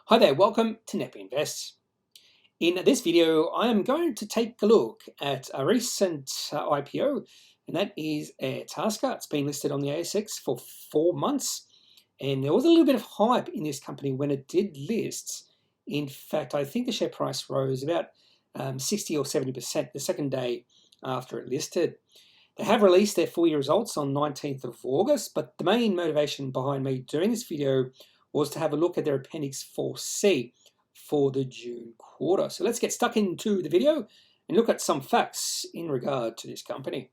Hi there, welcome to Kneppyinvests. In this video, I am going to take a look at a recent IPO, and that is Airtasker. It's been listed on the ASX for 4 months, and there was a little bit of hype in this company when it did list. In fact, I think the share price rose about 60 or 70% the second day after it listed. They have released their full year results on 19th of August, but the main motivation behind me doing this video was to have a look at their Appendix 4C for the June quarter. So let's get stuck into the video and look at some facts in regard to this company.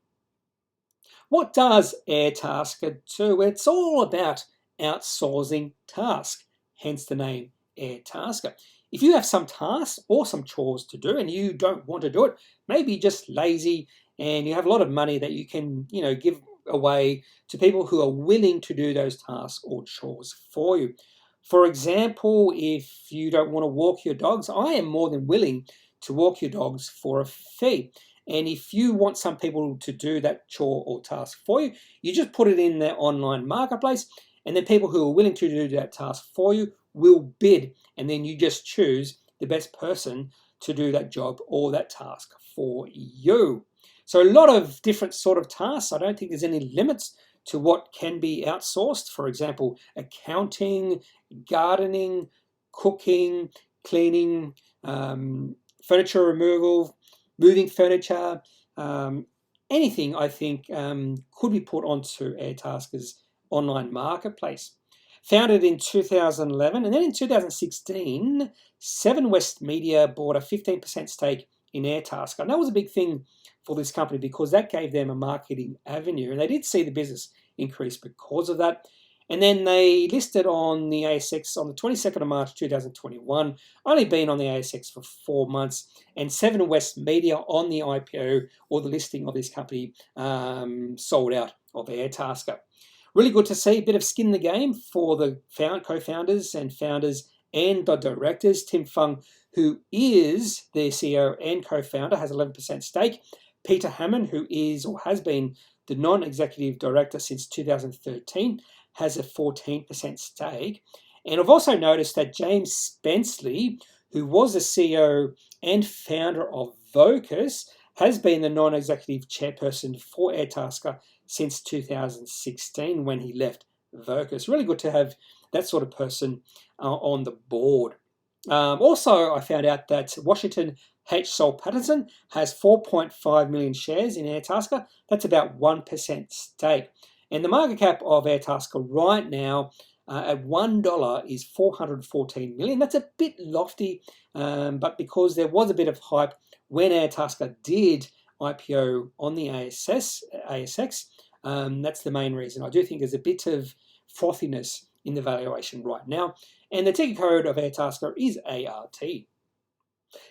What does Airtasker do? It's all about outsourcing tasks, hence the name Airtasker. If you have some tasks or some chores to do and you don't want to do it, maybe you're just lazy and you have a lot of money that you can, give away to people who are willing to do those tasks or chores for you. For example, if you don't want to walk your dogs, I am more than willing to walk your dogs for a fee. And if you want some people to do that chore or task for you, you just put it in their online marketplace, and then people who are willing to do that task for you will bid, and then you just choose the best person to do that job or that task for you. So a lot of different sort of tasks. I don't think there's any limits to what can be outsourced. For example, accounting, gardening, cooking, cleaning, furniture removal, moving furniture, anything I think could be put onto Airtasker's online marketplace. Founded in 2011, and then in 2016, Seven West Media bought a 15% stake in Airtasker. And that was a big thing for this company because that gave them a marketing avenue, and they did see the business increase because of that. And then they listed on the ASX on the 22nd of March 2021, only been on the ASX for 4 months, and Seven West Media on the IPO or the listing of this company sold out of Airtasker. Really good to see a bit of skin in the game for the co-founders and founders and the directors. Tim Fung, who is their CEO and co-founder, has 11% stake. Peter Hammond, who is or has been the non-executive director since 2013, has a 14% stake. And I've also noticed that James Spenceley, who was the CEO and founder of Vocus, has been the non-executive chairperson for Airtasker since 2016 when he left Vocus. Really good to have that sort of person on the board. Also, I found out that Washington H. Sol Patterson has 4.5 million shares in Airtasker. That's about 1% stake. And the market cap of Airtasker right now at $1 is 414 million. That's a bit lofty, but because there was a bit of hype when Airtasker did IPO on the ASX, that's the main reason. I do think there's a bit of frothiness in the valuation right now. And the ticker code of Airtasker is ART.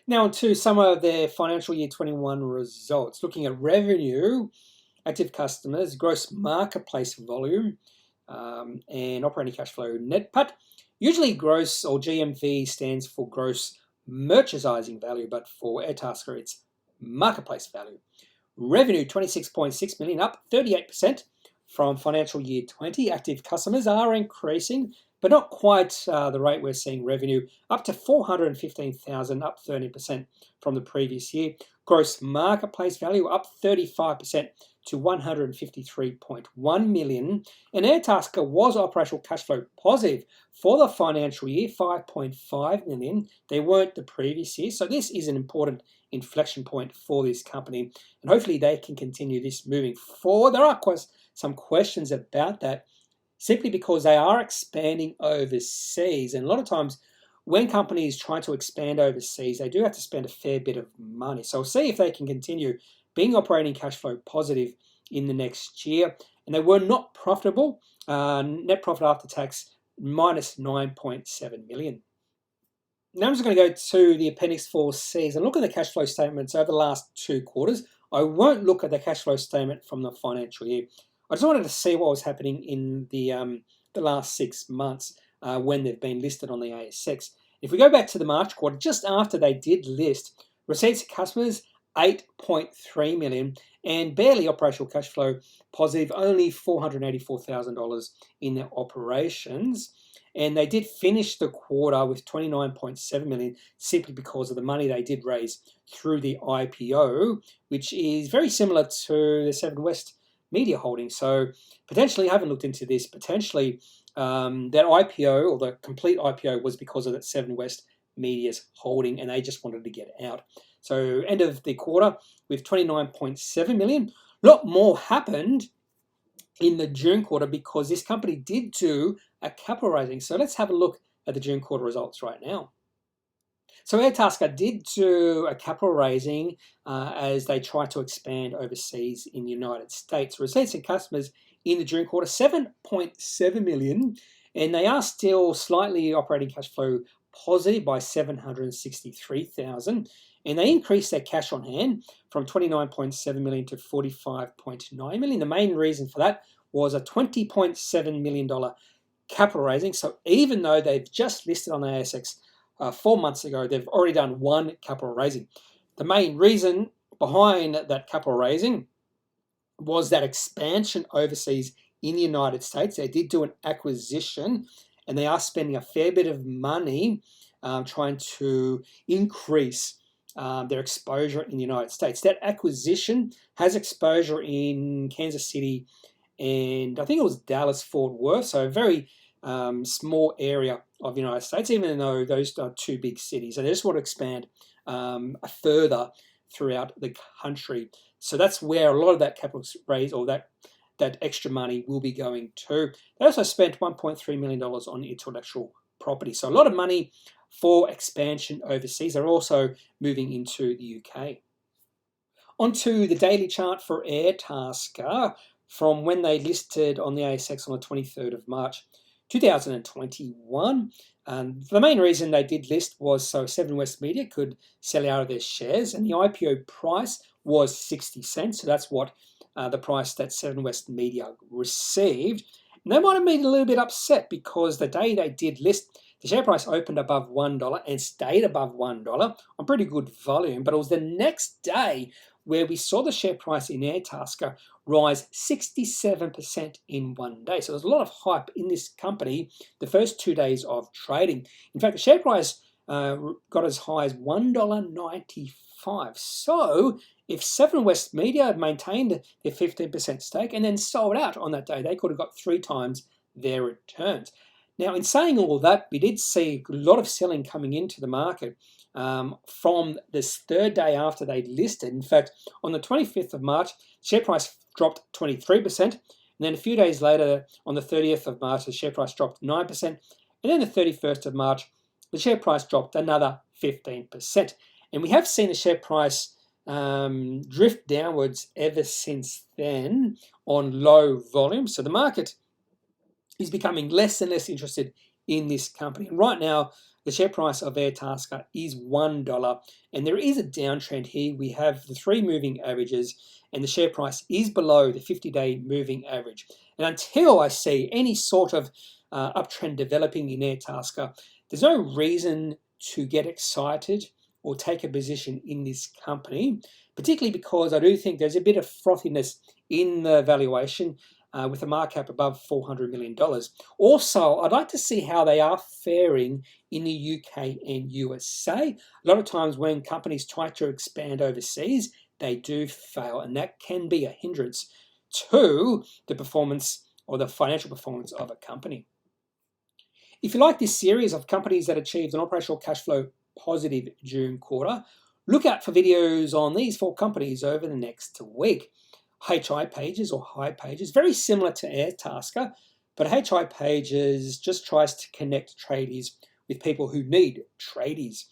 Now to some of their financial year 21 results. Looking at revenue, active customers, gross marketplace volume, and operating cash flow net PAT. Usually gross or GMV stands for gross merchandising value, but for Airtasker it's marketplace value. Revenue 26.6 million, up 38% from financial year 20. Active customers are increasing, but not quite the rate we're seeing revenue, up to 415,000, up 30% from the previous year. Gross marketplace value up 35% to 153.1 million. And Airtasker was operational cash flow positive for the financial year, 5.5 million. They weren't the previous year. So this is an important inflection point for this company. And hopefully they can continue this moving forward. There are some questions about that, simply because they are expanding overseas. And a lot of times when companies try to expand overseas, they do have to spend a fair bit of money. So we'll see if they can continue being operating cash flow positive in the next year. And they were not profitable. Net profit after tax minus 9.7 million. Now I'm just going to go to the Appendix 4Cs and look at the cash flow statements over the last 2 quarters. I won't look at the cash flow statement from the financial year. I just wanted to see what was happening in the last 6 months when they've been listed on the ASX. If we go back to the March quarter, just after they did list, receipts to customers 8.3 million and barely operational cash flow positive, only $484,000 in their operations. And they did finish the quarter with 29.7 million simply because of the money they did raise through the IPO, which is very similar to the Seven West Media holding. So potentially, I haven't looked into this, potentially that IPO or the complete IPO was because of that Seven West Media's holding, and they just wanted to get out. So end of the quarter with 29.7 million. A lot more happened in the June quarter because this company did do a capital raising. So let's have a look at the June quarter results right now. So Airtasker did do a capital raising as they try to expand overseas in the United States. Receipts and customers in the June quarter, 7.7 million, and they are still slightly operating cash flow positive by 763,000, and they increased their cash on hand from 29.7 million to 45.9 million. The main reason for that was a $20.7 million capital raising. So even though they've just listed on the ASX 4 months ago, they've already done one capital raising. The main reason behind that capital raising was that expansion overseas in the United States. They did do an acquisition, and they are spending a fair bit of money trying to increase their exposure in the United States. That acquisition has exposure in Kansas City and I think it was Dallas-Fort Worth, so a very small area of the United States, even though those are two big cities. And they just want to expand further throughout the country. So that's where a lot of that capital raise or that extra money will be going to. They also spent $1.3 million on intellectual property. So a lot of money for expansion overseas. They're also moving into the UK. Onto the daily chart for Airtasker from when they listed on the ASX on the 23rd of March 2021. The main reason they did list was so Seven West Media could sell out of their shares, and the IPO price was 60 cents. So that's what the price that Seven West Media received. And they might have been a little bit upset because the day they did list, the share price opened above $1 and stayed above $1 on pretty good volume. But it was the next day where we saw the share price in Airtasker rise 67% in one day. So there's a lot of hype in this company the first 2 days of trading. In fact, the share price got as high as $1.95. So if Seven West Media had maintained their 15% stake and then sold out on that day, they could have got 3 times their returns. Now, in saying all that, we did see a lot of selling coming into the market from this third day after they listed. In fact, on the 25th of March, share price dropped 23%. And then a few days later, on the 30th of March, the share price dropped 9%. And then the 31st of March, the share price dropped another 15%. And we have seen the share price drift downwards ever since then on low volume. So the market is becoming less and less interested in this company. And right now, the share price of Airtasker is $1, and there is a downtrend here. We have the 3 moving averages, and the share price is below the 50-day moving average. And until I see any sort of uptrend developing in Airtasker, there's no reason to get excited or take a position in this company, particularly because I do think there's a bit of frothiness in the valuation with a market cap above $400 million. Also, I'd like to see how they are faring in the UK and USA. A lot of times when companies try to expand overseas, they do fail, and that can be a hindrance to the performance or the financial performance of a company. If you like this series of companies that achieved an operational cash flow positive June quarter, look out for videos on these 4 companies over the next week. HI Pages or High Pages, very similar to Airtasker, but HI Pages just tries to connect tradies with people who need tradies.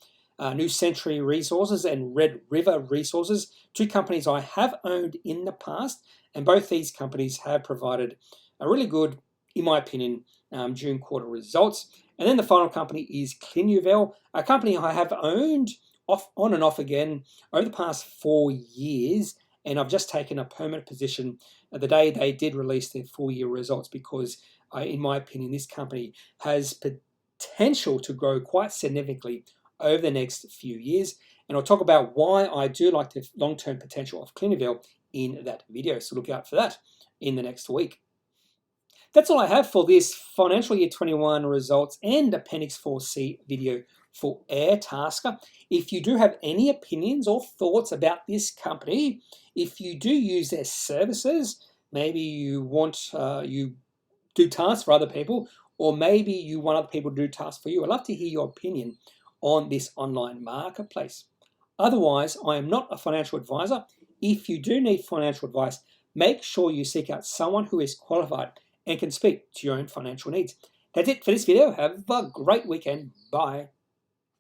New Century Resources and Red River Resources, 2 companies I have owned in the past, and both these companies have provided a really good, in my opinion, June quarter results. And then the final company is Kneppy, a company I have owned on and off again over the past 4 years, and I've just taken a permanent position the day they did release their full-year results because, in my opinion, this company has potential to grow quite significantly over the next few years. And I'll talk about why I do like the long-term potential of Kneppy in that video. So look out for that in the next week. That's all I have for this financial year 21 results and Appendix 4C video for Airtasker. If you do have any opinions or thoughts about this company, if you do use their services, maybe you want you do tasks for other people, or maybe you want other people to do tasks for you, I'd love to hear your opinion on this online marketplace. Otherwise, I am not a financial advisor. If you do need financial advice, make sure you seek out someone who is qualified and can speak to your own financial needs. That's it for this video. Have a great weekend. Bye.